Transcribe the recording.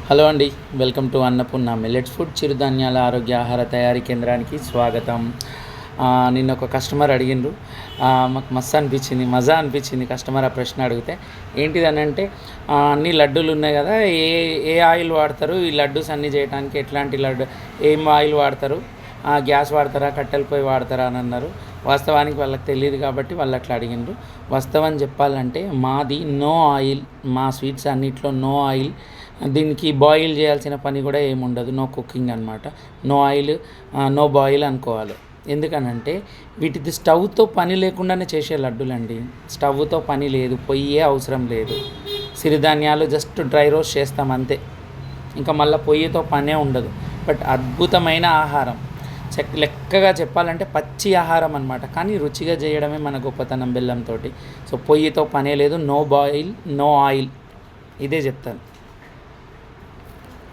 Hello అండి, welcome to Annapurna millets food చిరుధాన్యాల ఆరోగ్య ఆహార తయారీ కేంద్రానికి స్వాగతం. నిన్న ఒక కస్టమర్ అడిగిండ్రు. మాకు మజా అనిపించింది కస్టమర్ ఆ ప్రశ్న అడిగితే. ఏంటిదని అంటే, అన్ని లడ్డూలు ఉన్నాయి కదా, ఏ ఏ ఆయిల్ వాడతారు ఈ లడ్డూస్ అన్నీ చేయడానికి, ఎట్లాంటి లడ్డు, ఏం ఆయిల్ వాడతారు, గ్యాస్ వాడతారా కట్టెల పొయ్యి వాడతారా అని అన్నారు. వాస్తవానికి వాళ్ళకి తెలియదు కాబట్టి వాళ్ళు అట్లా అడిగిండ్రు. వాస్తవం చెప్పాలంటే మాది నో ఆయిల్, మా స్వీట్స్ అన్నిట్లో నో ఆయిల్. దీనికి బాయిల్ చేయాల్సిన పని కూడా ఏముండదు, నో కుకింగ్ అనమాట. నో ఆయిల్, నో బాయిల్ అనుకోవాలి. ఎందుకనంటే వీటిది స్టవ్తో పని లేకుండానే చేసే లడ్డులండి. స్టవ్తో పని లేదు, పొయ్యే అవసరం లేదు. సిరిధాన్యాలు జస్ట్ డ్రై రోస్ట్ చేస్తాం అంతే, ఇంకా మళ్ళీ పొయ్యితో పనే ఉండదు. బట్ అద్భుతమైన ఆహారం, లెక్కగా చెప్పాలంటే పచ్చి ఆహారం అనమాట. కానీ రుచిగా చేయడమే మన గొప్పతనం బెల్లంతో. సో పొయ్యితో పనే లేదు, నో బాయిల్ నో ఆయిల్, ఇదే చెప్తాను.